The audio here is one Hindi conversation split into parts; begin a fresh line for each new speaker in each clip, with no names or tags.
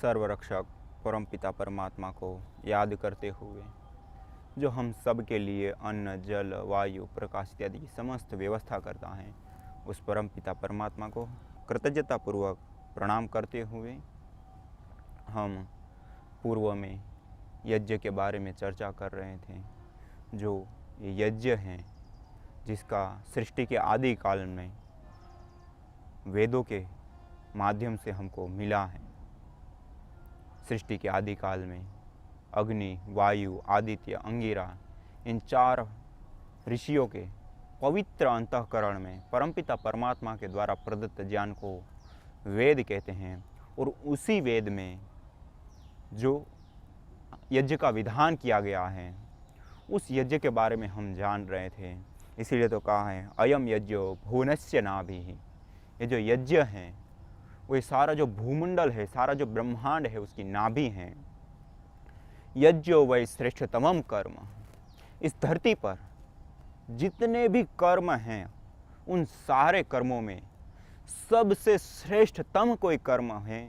सर्वरक्षक परमपिता परमात्मा को याद करते हुए, जो हम सब के लिए अन्न, जल, वायु, प्रकाश इत्यादि की समस्त व्यवस्था करता है, उस परमपिता परमात्मा को कृतज्ञतापूर्वक प्रणाम करते हुए हम पूर्व में यज्ञ के बारे में चर्चा कर रहे थे। जो ये यज्ञ हैं, जिसका सृष्टि के आदि काल में वेदों के माध्यम से हमको मिला है। सृष्टि के आदि काल में अग्नि, वायु, आदित्य, अंगिरा, इन 4 ऋषियों के पवित्र अंतःकरण में परमपिता परमात्मा के द्वारा प्रदत्त ज्ञान को वेद कहते हैं। और उसी वेद में जो यज्ञ का विधान किया गया है, उस यज्ञ के बारे में हम जान रहे थे। इसीलिए तो कहा है अयम यज्ञो भुवनस्य नाभिः। ये जो यज्ञ है वो सारा जो भूमंडल है, सारा जो ब्रह्मांड है, उसकी नाभि है। यज्ञो वै श्रेष्ठतमम कर्म। इस धरती पर जितने भी कर्म हैं, उन सारे कर्मों में सबसे श्रेष्ठतम कोई कर्म है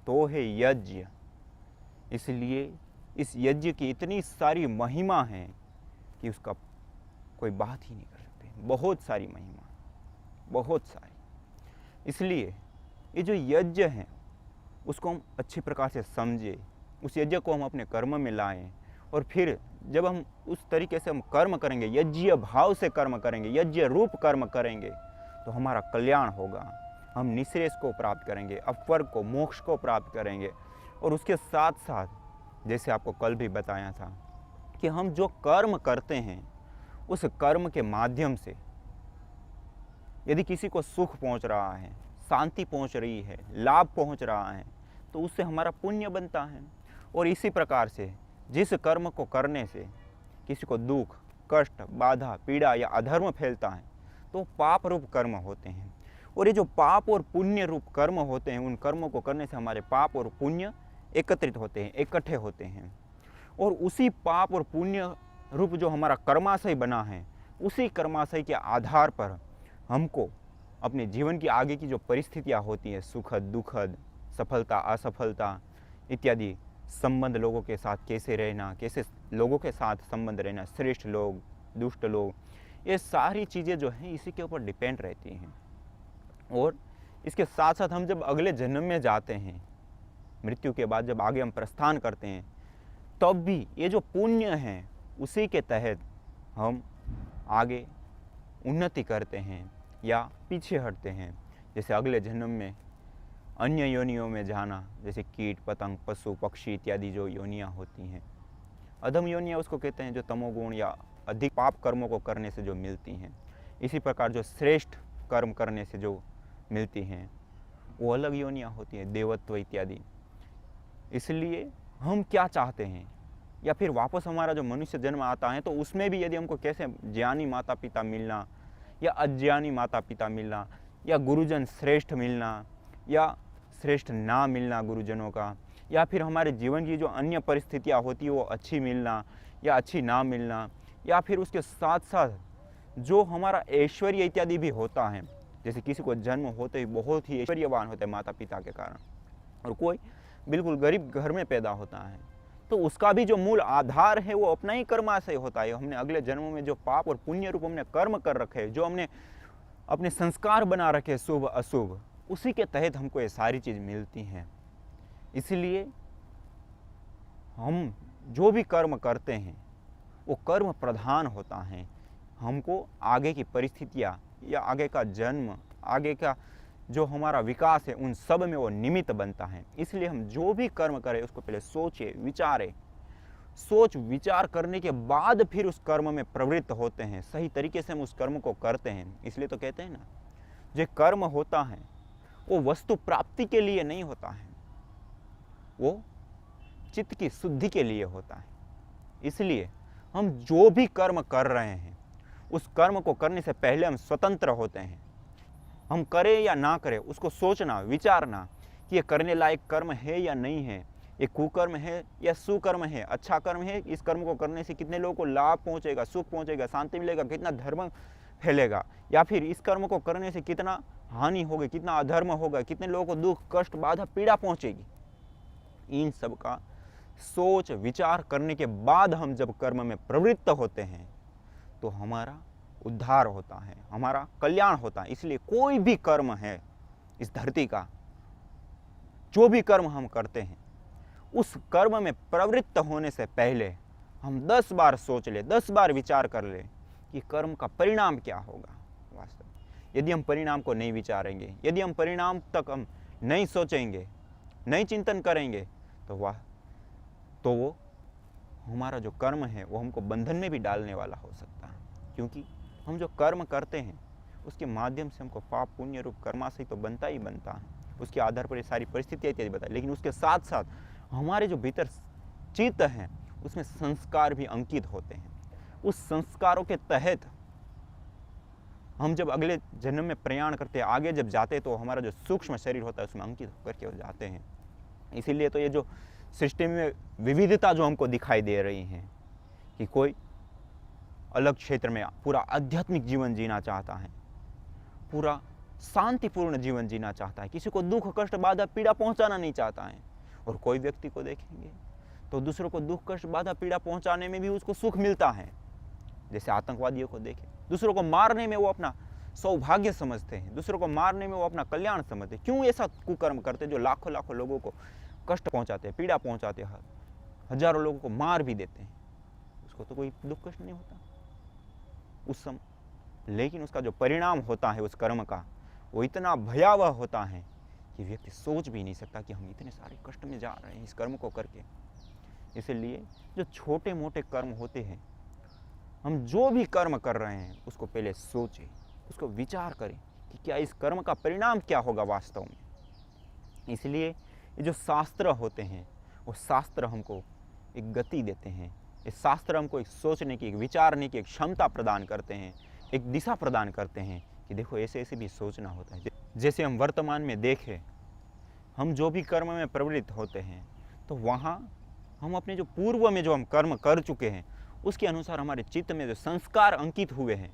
तो है यज्ञ। इसलिए इस यज्ञ की इतनी सारी महिमा है कि उसका कोई बात ही नहीं कर सकते। बहुत सारी महिमा, बहुत सारी। इसलिए ये जो यज्ञ है उसको हम अच्छी प्रकार से समझे, उस यज्ञ को हम अपने कर्म में लाएं। और फिर जब हम उस तरीके से हम कर्म करेंगे, यज्ञ भाव से कर्म करेंगे, यज्ञ रूप कर्म करेंगे, तो हमारा कल्याण होगा। हम निःश्रेयस को प्राप्त करेंगे, अपवर्ग को, मोक्ष को प्राप्त करेंगे। और उसके साथ साथ जैसे आपको कल भी बताया था कि हम जो कर्म करते हैं, उस कर्म के माध्यम से यदि किसी को सुख पहुंच रहा है, शांति पहुंच रही है, लाभ पहुंच रहा है, तो उससे हमारा पुण्य बनता है। और इसी प्रकार से जिस कर्म को करने से किसी को दुख, कष्ट, बाधा, पीड़ा या अधर्म फैलता है, तो पाप रूप कर्म होते हैं। और ये जो पाप और पुण्य रूप कर्म होते हैं, उन कर्मों को करने से हमारे पाप और पुण्य एकत्रित होते हैं, इकट्ठे होते हैं। और उसी पाप और पुण्य रूप जो हमारा कर्माशय बना है, उसी कर्माशय के आधार पर हमको अपने जीवन की आगे की जो परिस्थितियाँ होती हैं, सुखद, दुखद, सफलता, असफलता इत्यादि, संबंध लोगों के साथ कैसे रहना, कैसे लोगों के साथ संबंध रहना, श्रेष्ठ लोग, दुष्ट लोग, ये सारी चीज़ें जो हैं इसी के ऊपर डिपेंड रहती हैं। और इसके साथ साथ हम जब अगले जन्म में जाते हैं, मृत्यु के बाद जब आगे हम प्रस्थान करते हैं, तब भी ये जो पुण्य हैं उसी के तहत हम आगे उन्नति करते हैं या पीछे हटते हैं। जैसे अगले जन्म में अन्य योनियों में जाना, जैसे कीट, पतंग, पशु, पक्षी इत्यादि जो योनियाँ होती हैं। अधम योनियाँ उसको कहते हैं जो तमोगुण या अधिक पाप कर्मों को करने से जो मिलती हैं। इसी प्रकार जो श्रेष्ठ कर्म करने से जो मिलती हैं वो अलग योनियाँ होती हैं, देवत्व इत्यादि। इसलिए हम क्या चाहते हैं, या फिर वापस हमारा जो मनुष्य जन्म आता है, तो उसमें भी यदि हमको कैसे ज्ञानी माता पिता मिलना या अज्ञानी माता पिता मिलना, या गुरुजन श्रेष्ठ मिलना या श्रेष्ठ ना मिलना गुरुजनों का, या फिर हमारे जीवन की जो अन्य परिस्थितियाँ होती है वो अच्छी मिलना या अच्छी ना मिलना, या फिर उसके साथ साथ जो हमारा ऐश्वर्य इत्यादि भी होता है। जैसे किसी को जन्म होते ही बहुत ही ऐश्वर्यवान होता है माता पिता के कारण, और कोई बिल्कुल गरीब घर में पैदा होता है, तो उसका भी जो मूल आधार है वो अपना ही कर्माशय होता है। हमने अगले जन्मों में जो पाप और पुण्य रूप हमने कर्म कर रखे, जो हमने अपने संस्कार बना रखे शुभ अशुभ, उसी के तहत हमको ये सारी चीज़ मिलती हैं। इसलिए हम जो भी कर्म करते हैं वो कर्म प्रधान होता है। हमको आगे की परिस्थितियाँ या आगे का जन्म, आगे का जो हमारा विकास है, उन सब में वो निमित्त बनता है। इसलिए हम जो भी कर्म करें उसको पहले सोचें, विचारें। सोच विचार करने के बाद फिर उस कर्म में प्रवृत्त होते हैं, सही तरीके से हम उस कर्म को करते हैं। इसलिए तो कहते हैं ना, जो कर्म होता है वो वस्तु प्राप्ति के लिए नहीं होता है, वो चित्त की शुद्धि के लिए होता है। इसलिए हम जो भी कर्म कर रहे हैं, उस कर्म को करने से पहले हम स्वतंत्र होते हैं। हम करें या ना करें, उसको सोचना, विचारना कि ये करने लायक कर्म है या नहीं है, ये कुकर्म है या सुकर्म है, अच्छा कर्म है, इस कर्म को करने से कितने लोगों को लाभ पहुंचेगा, सुख पहुंचेगा, शांति मिलेगा, कितना धर्म फैलेगा, या फिर इस कर्म को करने से कितना हानि होगी, कितना अधर्म होगा, कितने लोगों को दुख, कष्ट, बाधा, पीड़ा पहुंचेगी। इन सब का सोच विचार करने के बाद हम जब कर्म में प्रवृत्त होते हैं तो हमारा उद्धार होता है, हमारा कल्याण होता है। इसलिए कोई भी कर्म है इस धरती का, जो भी कर्म हम करते हैं, उस कर्म में प्रवृत्त होने से पहले हम 10 बार सोच ले, 10 बार विचार कर ले कि कर्म का परिणाम क्या होगा। वास्तव में यदि हम परिणाम को नहीं विचारेंगे, यदि हम परिणाम तक हम नहीं सोचेंगे, नहीं चिंतन करेंगे, तो वो हमारा जो कर्म है वो हमको बंधन में भी डालने वाला हो सकता है। क्योंकि हम जो कर्म करते हैं उसके माध्यम से हमको पाप पुण्य रूप कर्माशय तो बनता ही बनता है, उसके आधार पर ये सारी परिस्थितियाँ इत्यादि बताई। लेकिन उसके साथ साथ हमारे जो भीतर चित्त हैं उसमें संस्कार भी अंकित होते हैं। उस संस्कारों के तहत हम जब अगले जन्म में प्रयाण करते हैं, आगे जब जाते हैं, तो हमारा जो सूक्ष्म शरीर होता है उसमें अंकित होकर के जाते हैं। इसीलिए तो ये जो सृष्टि में विविधता जो हमको दिखाई दे रही है कि कोई अलग क्षेत्र में पूरा आध्यात्मिक जीवन जीना चाहता है, पूरा शांतिपूर्ण जीवन जीना चाहता है, किसी को दुख कष्ट बाधा पीड़ा पहुंचाना नहीं चाहता है। और कोई व्यक्ति को देखेंगे तो दूसरों को दुख कष्ट बाधा पीड़ा पहुंचाने में भी उसको सुख मिलता है। जैसे आतंकवादियों को देखें, दूसरों को मारने में वो अपना सौभाग्य समझते हैं, दूसरों को मारने में वो अपना कल्याण समझते हैं। क्यों ऐसा कुकर्म करते हैं जो लाखों लाखों लोगों को कष्ट पहुंचाते हैं, पीड़ा पहुंचाते हैं, हजारों लोगों को मार भी देते हैं, उसको तो कोई दुख कष्ट नहीं होता उस समय। लेकिन उसका जो परिणाम होता है उस कर्म का, वो इतना भयावह होता है कि व्यक्ति सोच भी नहीं सकता कि हम इतने सारे कष्ट में जा रहे हैं इस कर्म को करके। इसलिए जो छोटे मोटे कर्म होते हैं, हम जो भी कर्म कर रहे हैं उसको पहले सोचें, उसको विचार करें कि क्या इस कर्म का परिणाम क्या होगा वास्तव में। इसलिए ये जो शास्त्र होते हैं वो शास्त्र हमको एक गति देते हैं, ये शास्त्र हमको एक सोचने की, एक विचारने की एक क्षमता प्रदान करते हैं, एक दिशा प्रदान करते हैं कि देखो ऐसे ऐसे भी सोचना होता है। जैसे हम वर्तमान में देखें, हम जो भी कर्म में प्रवृत्त होते हैं तो वहाँ हम अपने जो पूर्व में जो हम कर्म कर चुके हैं उसके अनुसार हमारे चित्त में जो संस्कार अंकित हुए हैं,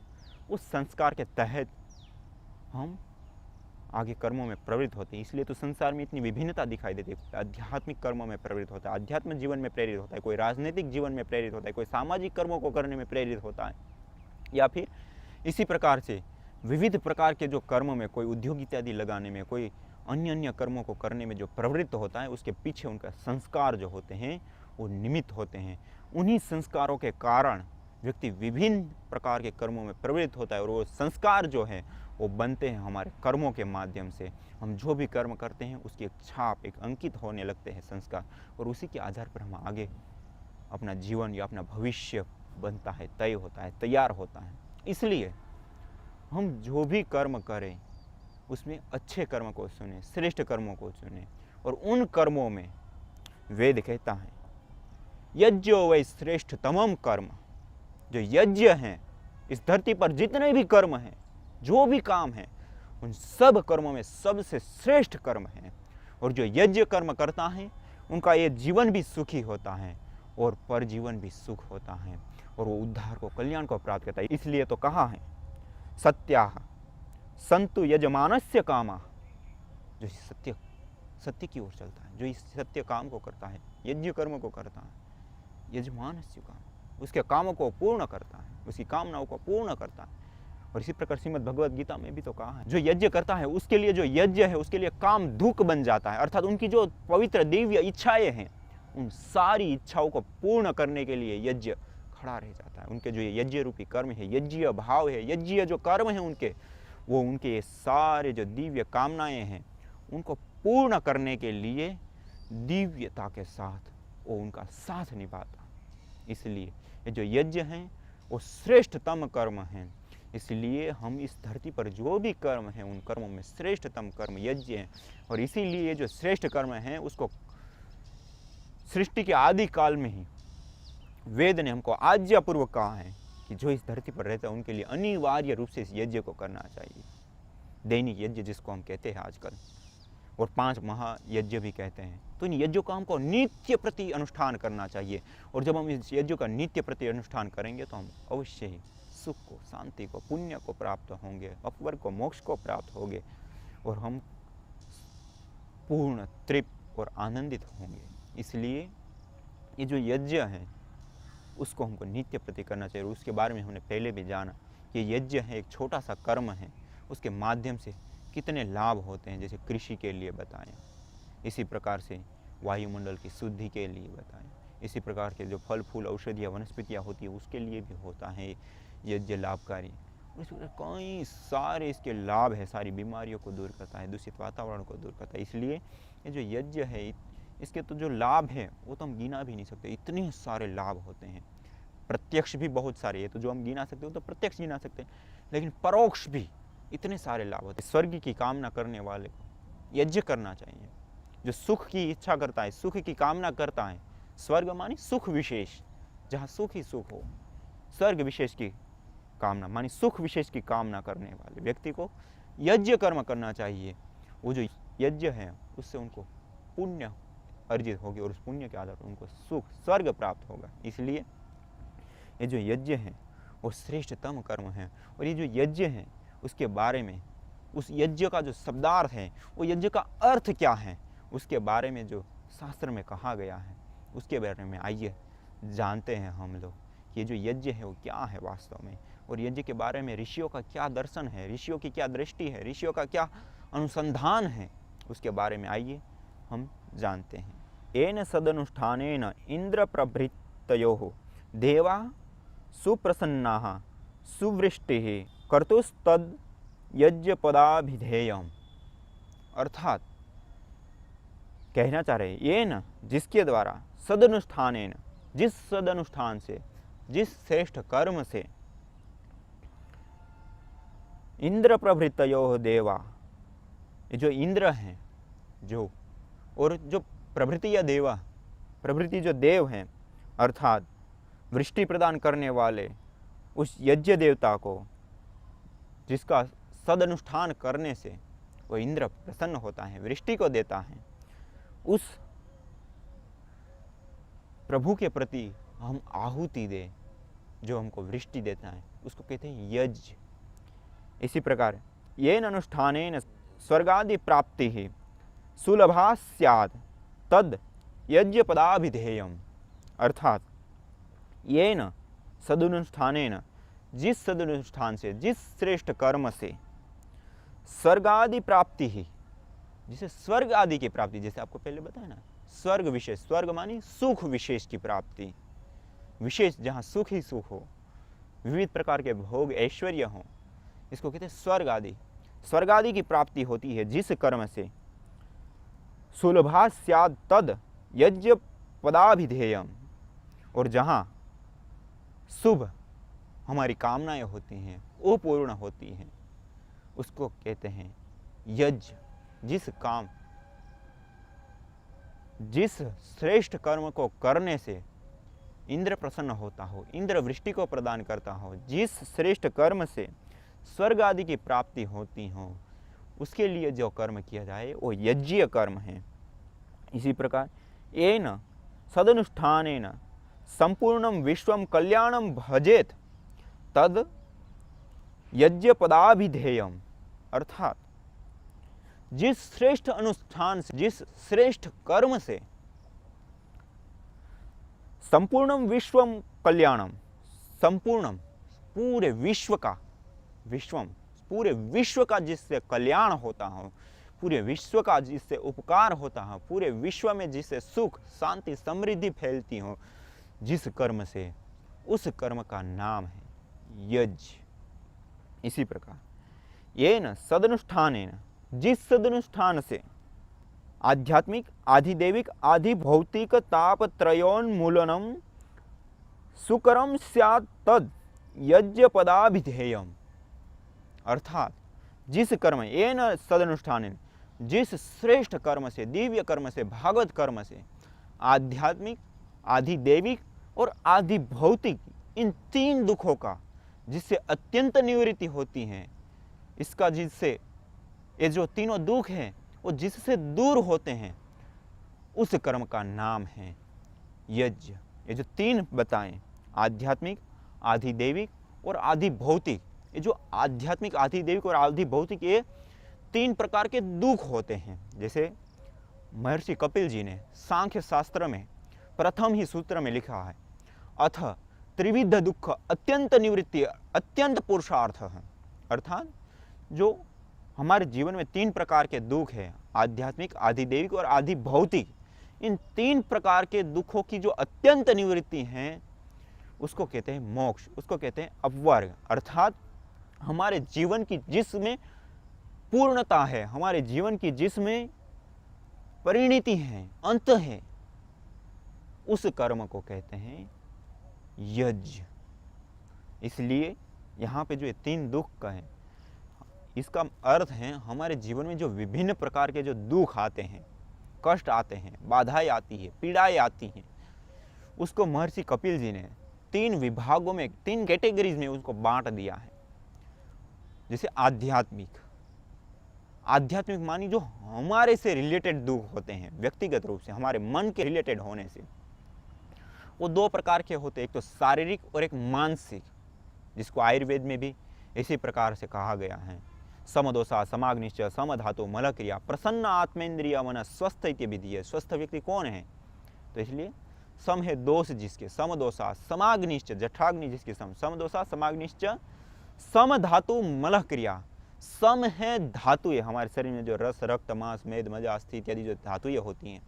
उस संस्कार के तहत हम आगे कर्मों में प्रवृत्त होते हैं। इसलिए तो संसार में इतनी विभिन्नता दिखाई देती है। आध्यात्मिक कर्मों में प्रवृत्त होता है, आध्यात्मिक जीवन में प्रेरित होता है, कोई राजनीतिक जीवन में प्रेरित होता है, कोई सामाजिक कर्मों को करने में प्रेरित होता है, या फिर इसी प्रकार से विविध प्रकार के जो कर्म में, कोई उद्योग इत्यादि लगाने में, कोई अन्य अन्य कर्मों को करने में जो प्रवृत्त होता है, उसके पीछे उनका संस्कार जो होते हैं वो निमित्त होते हैं। उन्हीं संस्कारों के कारण व्यक्ति विभिन्न प्रकार के कर्मों में प्रवृत्त होता है और वो संस्कार जो है वो बनते हैं हमारे कर्मों के माध्यम से। हम जो भी कर्म करते हैं उसकी एक छाप, एक अंकित होने लगते हैं संस्कार, और उसी के आधार पर हम आगे अपना जीवन या अपना भविष्य बनता है, तय होता है, तैयार होता है। इसलिए हम जो भी कर्म करें उसमें अच्छे कर्म को चुनें, श्रेष्ठ कर्मों को चुनें। और उन कर्मों में वेद कहता है यज्ञो वै श्रेष्ठ तमम कर्म, जो यज्ञ हैं इस धरती पर जितने भी कर्म हैं, जो भी काम है, उन सब कर्मों में सबसे श्रेष्ठ कर्म है। और जो यज्ञ कर्म करता है उनका ये जीवन भी सुखी होता है और पर जीवन भी सुख होता है और वो उद्धार को, कल्याण को प्राप्त करता है। इसलिए तो कहा है सत्याः संतु यजमानस्य कामा, जो सत्य की ओर चलता है, जो इस सत्य काम को करता है, यज्ञ कर्म को करता है, यजमानस्य काम, उसके कामों को पूर्ण करता है, उसकी कामनाओं को पूर्ण करता है। और इसी प्रकार श्रीमद् भगवद गीता में भी तो कहा है जो यज्ञ करता है उसके लिए, जो यज्ञ है उसके लिए काम दुख बन जाता है। अर्थात उनकी जो पवित्र दिव्य इच्छाएं हैं, उन सारी इच्छाओं को पूर्ण करने के लिए यज्ञ खड़ा रह जाता है। उनके जो यज्ञ रूपी कर्म है, यज्ञीय भाव है, यज्ञीय जो कर्म है उनके, वो उनके सारे जो दिव्य कामनाएं हैं उनको पूर्ण करने के लिए दिव्यता के साथ वो उनका साथ निभाता। इसलिए ये जो यज्ञ हैं वो श्रेष्ठतम कर्म हैं। इसलिए हम इस धरती पर जो भी कर्म हैं उन कर्मों में श्रेष्ठतम कर्म यज्ञ है। और इसीलिए जो श्रेष्ठ कर्म हैं उसको सृष्टि के आदि काल में ही वेद ने हमको आज्ञापूर्वक कहा है कि जो इस धरती पर रहते हैं उनके लिए अनिवार्य रूप से इस यज्ञ को करना चाहिए। दैनिक यज्ञ जिसको हम कहते हैं आजकल, और 5 महायज्ञ भी कहते हैं। तो इन यज्ञों का हमको नित्य प्रति अनुष्ठान करना चाहिए। और जब हम इस यज्ञों का नित्य प्रति अनुष्ठान करेंगे तो हम अवश्य ही सुख को, शांति को, पुण्य को प्राप्त होंगे, अपवर्ग को, मोक्ष को प्राप्त होंगे और हम पूर्ण तृप्त और आनंदित होंगे। इसलिए ये जो यज्ञ है उसको हमको नित्य प्रति करना चाहिए। और उसके बारे में हमने पहले भी जाना कि यज्ञ है एक छोटा सा कर्म है, उसके माध्यम से कितने लाभ होते हैं, जैसे कृषि के लिए बताएं, इसी प्रकार से वायुमंडल की शुद्धि के लिए बताएं, इसी प्रकार के जो फल फूल औषधियाँ वनस्पतियाँ होती है उसके लिए भी होता है यज्ञ लाभकारी। इस कई सारे इसके लाभ है, सारी बीमारियों को दूर करता है, दूषित वातावरण को दूर करता है। इसलिए ये जो यज्ञ है इसके तो जो लाभ है वो तो हम गिना भी नहीं सकते, इतने सारे लाभ होते हैं। प्रत्यक्ष भी बहुत सारे, ये तो जो हम गिना सकते हो तो प्रत्यक्ष गिना सकते हैं, लेकिन परोक्ष भी इतने सारे लाभ होते हैं। स्वर्ग की कामना करने वाले को यज्ञ करना चाहिए। जो सुख की इच्छा करता है, सुख की कामना करता है, स्वर्ग मानी सुख विशेष, जहाँ सुख ही सुख हो, स्वर्ग विशेष की कामना मानी सुख विशेष की कामना करने वाले व्यक्ति को यज्ञ कर्म करना चाहिए। वो जो यज्ञ है उससे उनको पुण्य अर्जित होगी और उस पुण्य के आधार पर उनको सुख स्वर्ग प्राप्त होगा। इसलिए ये जो यज्ञ है वो श्रेष्ठतम कर्म है। और ये जो यज्ञ है उसके बारे में, उस यज्ञ का जो शब्दार्थ है, वो यज्ञ का अर्थ क्या है, उसके बारे में जो शास्त्र में कहा गया है उसके बारे में आइए जानते हैं हम लोग कि ये जो यज्ञ है वो क्या है वास्तव में। और यज्ञ के बारे में ऋषियों का क्या दर्शन है, ऋषियों की क्या दृष्टि है, ऋषियों का क्या अनुसंधान है, उसके बारे में आइए हम जानते हैं। येन सदनुष्ठानेन इंद्र प्रभृतयोः देवा सुप्रसन्नाः सुवृष्टिः कर्तुस्तद् यज्ञपदाभिधेयम्। अर्थात कहना चाह रहे ये न जिसके द्वारा सदनुष्ठानेन, जिस सदनुष्ठान से, जिस श्रेष्ठ कर्म से इंद्र प्रभृतयोः देवा, जो इंद्र हैं जो, और जो प्रभृति या देवा, प्रभृति जो देव हैं अर्थात वृष्टि प्रदान करने वाले उस यज्ञ देवता को, जिसका सदनुष्ठान करने से वो इंद्र प्रसन्न होता है, वृष्टि को देता है, उस प्रभु के प्रति हम आहुति दे जो हमको वृष्टि देता है, उसको कहते हैं यज्ञ। इसी प्रकार येन अनुष्ठानेन स्वर्गादि प्राप्ति ही सुलभा स्यात् तद यज्ञ पदाभिधेयम्। अर्थात येन सदनुष्ठानेन, जिस सदनुष्ठान से, जिस श्रेष्ठ कर्म से स्वर्गादि प्राप्ति ही, जिसे स्वर्ग आदि की प्राप्ति, जैसे आपको पहले बताया ना, स्वर्ग विशेष, स्वर्ग मानी सुख विशेष की प्राप्ति, विशेष जहाँ सुख ही सुख हो, विविध प्रकार के भोग ऐश्वर्य हो, इसको कहते हैं स्वर्ग आदि। स्वर्ग आदि की प्राप्ति होती है जिस कर्म से सुलभा स्यात् तद यज्ञ पदाभिधेयम्। और जहाँ शुभ हमारी कामनाएं होती हैं, वो पूर्ण होती हैं, उसको कहते हैं यज्ञ। जिस काम, जिस श्रेष्ठ कर्म को करने से इंद्र प्रसन्न होता हो, इंद्र वृष्टि को प्रदान करता हो, जिस श्रेष्ठ कर्म से स्वर्ग आदि की प्राप्ति होती हो, उसके लिए जो कर्म किया जाए वो यज्ञीय कर्म है। इसी प्रकार येन सदनुष्ठानेन संपूर्णं विश्वं कल्याणं भजेत तद यज्ञ पदाभिधेयम्। अर्थात जिस श्रेष्ठ अनुष्ठान से, जिस श्रेष्ठ कर्म से संपूर्णम विश्वम कल्याणम, संपूर्णम पूरे विश्व का, विश्वम पूरे विश्व का जिससे कल्याण होता हो, पूरे विश्व का जिससे उपकार होता हो, पूरे विश्व में जिससे सुख शांति समृद्धि फैलती हो, जिस कर्म से, उस कर्म का नाम है यज्ञ। इसी प्रकार येन सदनुष्ठानेन, जिस सदनुष्ठान से आध्यात्मिक, आधिदैविक, आधि भौतिक तापत्रयोन्मूलनम सुकरम स्यात् तद यज्ञ पदाभिधेयम्। अर्थात जिस कर्म, येन सदनुष्ठानेन, जिस श्रेष्ठ कर्म से, दिव्य कर्म से, भागवत कर्म से आध्यात्मिक, आधिदैविक और आधि भौतिक, इन तीन दुखों का जिससे अत्यंत निवृत्ति होती है, इसका जिससे ये जो तीनों दुख हैं वो जिससे दूर होते हैं, उस कर्म का नाम है यज्ञ। ये जो तीन बताएं, आध्यात्मिक, आधिदैविक और आधि भौतिक, ये जो आध्यात्मिक, आधिदैविक और आधि भौतिक, ये तीन प्रकार के दुख होते हैं। जैसे महर्षि कपिल जी ने सांख्य शास्त्र में प्रथम ही सूत्र में लिखा है, अथ त्रिविध दुख अत्यंत निवृत्ति अत्यंत पुरुषार्थ है। अर्थात जो हमारे जीवन में 3 प्रकार के दुख है, आध्यात्मिक, आधिदैविक और आधि भौतिक, इन 3 प्रकार के दुखों की जो अत्यंत निवृत्ति है उसको कहते हैं मोक्ष, उसको कहते हैं अपवर्ग। अर्थात हमारे जीवन की जिसमें पूर्णता है, हमारे जीवन की जिसमें परिणति है, अंत है, उस कर्म को कहते हैं यज्ञ। इसलिए यहाँ पे जो ये 3 दुख का है, इसका अर्थ है हमारे जीवन में जो विभिन्न प्रकार के जो दुख आते हैं, कष्ट आते हैं, बाधाएं आती है, पीड़ाएं आती हैं, उसको महर्षि कपिल जी ने 3 विभागों में, 3 कैटेगरीज में उसको बांट दिया है। जैसे आध्यात्मिक मानी जो हमारे से रिलेटेड दुख होते हैं, व्यक्तिगत रूप से हमारे मन के रिलेटेड होने से, वो 2 प्रकार के होते हैं, एक तो शारीरिक और एक मानसिक, जिसको आयुर्वेद में भी इसी प्रकार से कहा गया है, समदोषा समाग्निश्च समधातु मलक्रिया प्रसन्न आत्मेन्द्रिय मन स्वस्थ इत्यादि। स्वस्थ व्यक्ति कौन है? तो इसलिए सम है दोष जिसके, समदोषा समाग्निश्च जठाग्नि जिसके सम, समदोषा समाग्निश्च सम धातु मलह क्रिया। सम है धातुएं, हमारे शरीर में जो रस, रक्त, मांस, मेद, मज्जा, अस्थि इत्यादि जो धातुएं होती हैं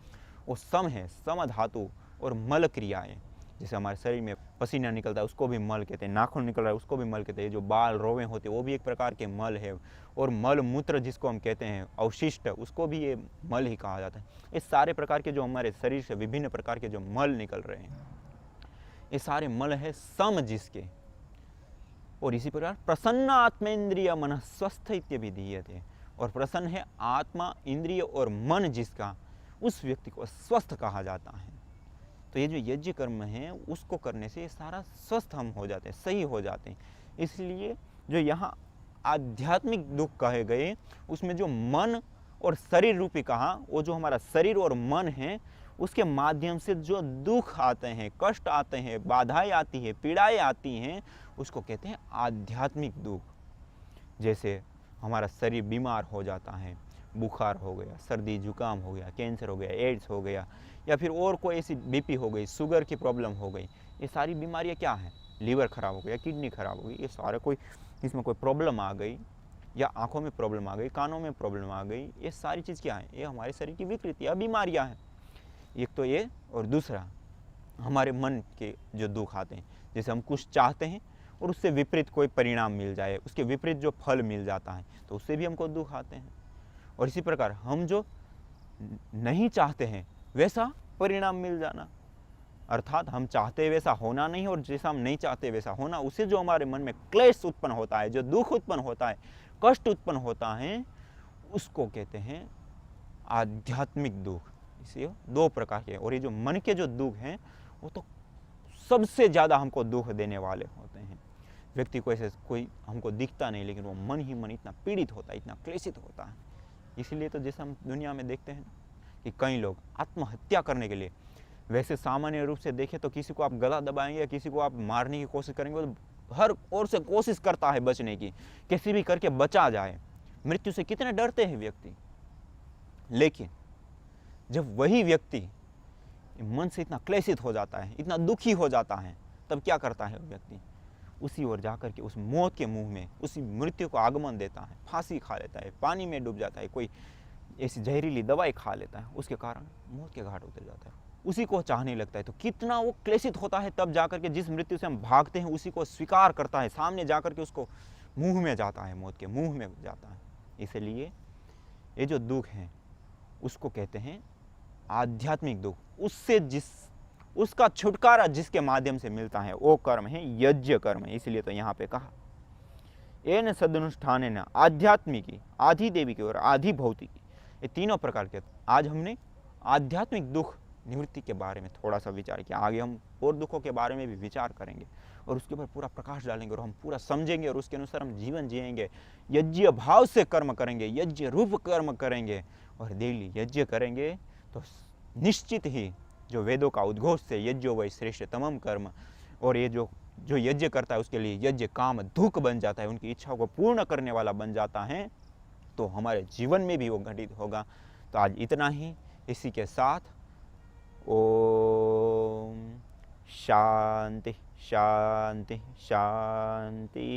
वो सम है, सम धातु। और मल क्रियाएं, जैसे हमारे शरीर में पसीना निकलता है उसको भी मल कहते हैं, नाखून निकल रहा है उसको भी मल कहते हैं, जो बाल रोवे होते हैं वो भी एक प्रकार के मल है, और मल मूत्र जिसको हम कहते हैं अवशिष्ट, उसको भी ये मल ही कहा जाता है। ये सारे प्रकार के जो हमारे शरीर से विभिन्न प्रकार के जो मल निकल रहे हैं, ये सारे मल है सम जिसके। और इसी प्रकार प्रसन्न आत्मेन्द्रिय मन स्वस्थ इत्यभिधीयते, और प्रसन्न है आत्मा, इंद्रिय और मन जिसका, उस व्यक्ति को स्वस्थ कहा जाता है। तो ये जो यज्ञ कर्म है उसको करने से सारा स्वस्थ हम हो जाते हैं, सही हो जाते हैं। इसलिए जो यहाँ आध्यात्मिक दुख कहे गए उसमें जो मन और शरीर रूपी कहा, वो जो हमारा शरीर और मन है उसके माध्यम से जो दुख आते हैं, कष्ट आते हैं, बाधाएं आती है, पीड़ाएं आती हैं, उसको कहते हैं आध्यात्मिक दुख। जैसे हमारा शरीर बीमार हो जाता है, बुखार हो गया, सर्दी जुकाम हो गया, कैंसर हो गया, एड्स हो गया, या फिर और कोई ऐसी बीपी हो गई, शुगर की प्रॉब्लम हो गई, ये सारी बीमारियां क्या हैं? लीवर खराब हो गया, किडनी खराब हो गई, ये सारे कोई इसमें कोई प्रॉब्लम आ गई, या आंखों में प्रॉब्लम आ गई, कानों में प्रॉब्लम आ गई, ये सारी चीज़ क्या है? ये हमारे शरीर की विकृतियाँ, बीमारियाँ हैं। एक तो ये, और दूसरा हमारे मन के जो दुख आते हैं, जैसे हम कुछ चाहते हैं और उससे विपरीत कोई परिणाम मिल जाए, उसके विपरीत जो फल मिल जाता है, तो उससे भी हमको दुख आते हैं। और इसी प्रकार हम जो नहीं चाहते हैं वैसा परिणाम मिल जाना, अर्थात हम चाहते वैसा होना नहीं और जैसा हम नहीं चाहते वैसा होना, उससे जो हमारे मन में क्लेश उत्पन्न होता है, जो दुख उत्पन्न होता है, कष्ट उत्पन्न होता है, उसको कहते हैं आध्यात्मिक दुख। इसे 2 प्रकार के, और ये जो मन के जो दुख हैं वो तो सबसे ज़्यादा हमको दुख देने वाले होते हैं। व्यक्ति को ऐसे कोई हमको दिखता नहीं, लेकिन वो मन ही मन इतना पीड़ित होता है, इतना क्लेशित होता है। इसलिए तो जैसे हम दुनिया में देखते हैं कि कई लोग आत्महत्या करने के लिए, वैसे सामान्य रूप से देखें तो किसी को आप गला दबाएंगे या किसी को आप मारने की कोशिश करेंगे, तो हर ओर से कोशिश करता है बचने की, कैसे भी करके बचा जाए। मृत्यु से कितने डरते हैं व्यक्ति, लेकिन जब वही व्यक्ति मन से इतना क्लेशित हो जाता है, इतना दुखी हो जाता है, तब क्या करता है व्यक्ति? उसी ओर जाकर के उस मौत के मुंह में उसी मृत्यु को आगमन देता है, फांसी खा लेता है, पानी में डूब जाता है, कोई ऐसी जहरीली दवाई खा लेता है, उसके कारण मौत के घाट उतर जाता है, उसी को चाहने लगता है। तो कितना वो क्लेशित होता है, तब जाकर के जिस मृत्यु से हम भागते हैं उसी को स्वीकार करता है, सामने जाकर के उसको मुंह में जाता है, मौत के मुंह में जाता है। इसलिए ये जो दुख है उसको कहते हैं आध्यात्मिक दुख। उससे उसका छुटकारा जिसके माध्यम से मिलता है वो कर्म है यज्ञ कर्म। इसलिए तो यहाँ पे कहा एन सदनुष्ठान न आध्यात्मिकी, आधि देवी की और आधि भौतिकी, ये 3 प्रकार के। आज हमने आध्यात्मिक दुख निवृत्ति के बारे में थोड़ा सा विचार किया, आगे हम और दुखों के बारे में भी विचार करेंगे और उसके ऊपर पूरा प्रकाश डालेंगे और हम पूरा समझेंगे और उसके अनुसार हम जीवन जिएंगे, यज्ञ भाव से कर्म करेंगे, यज्ञ रूप कर्म करेंगे और डेली यज्ञ करेंगे तो निश्चित ही जो वेदों का उद्घोष से यज्ञो वै श्रेष्ठ तमम कर्म, और ये जो यज्ञ करता है उसके लिए यज्ञ काम धुक बन जाता है, उनकी इच्छाओं को पूर्ण करने वाला बन जाता है, तो हमारे जीवन में भी वो घटित होगा। तो आज इतना ही, इसी के साथ ओम शांति शांति शांति।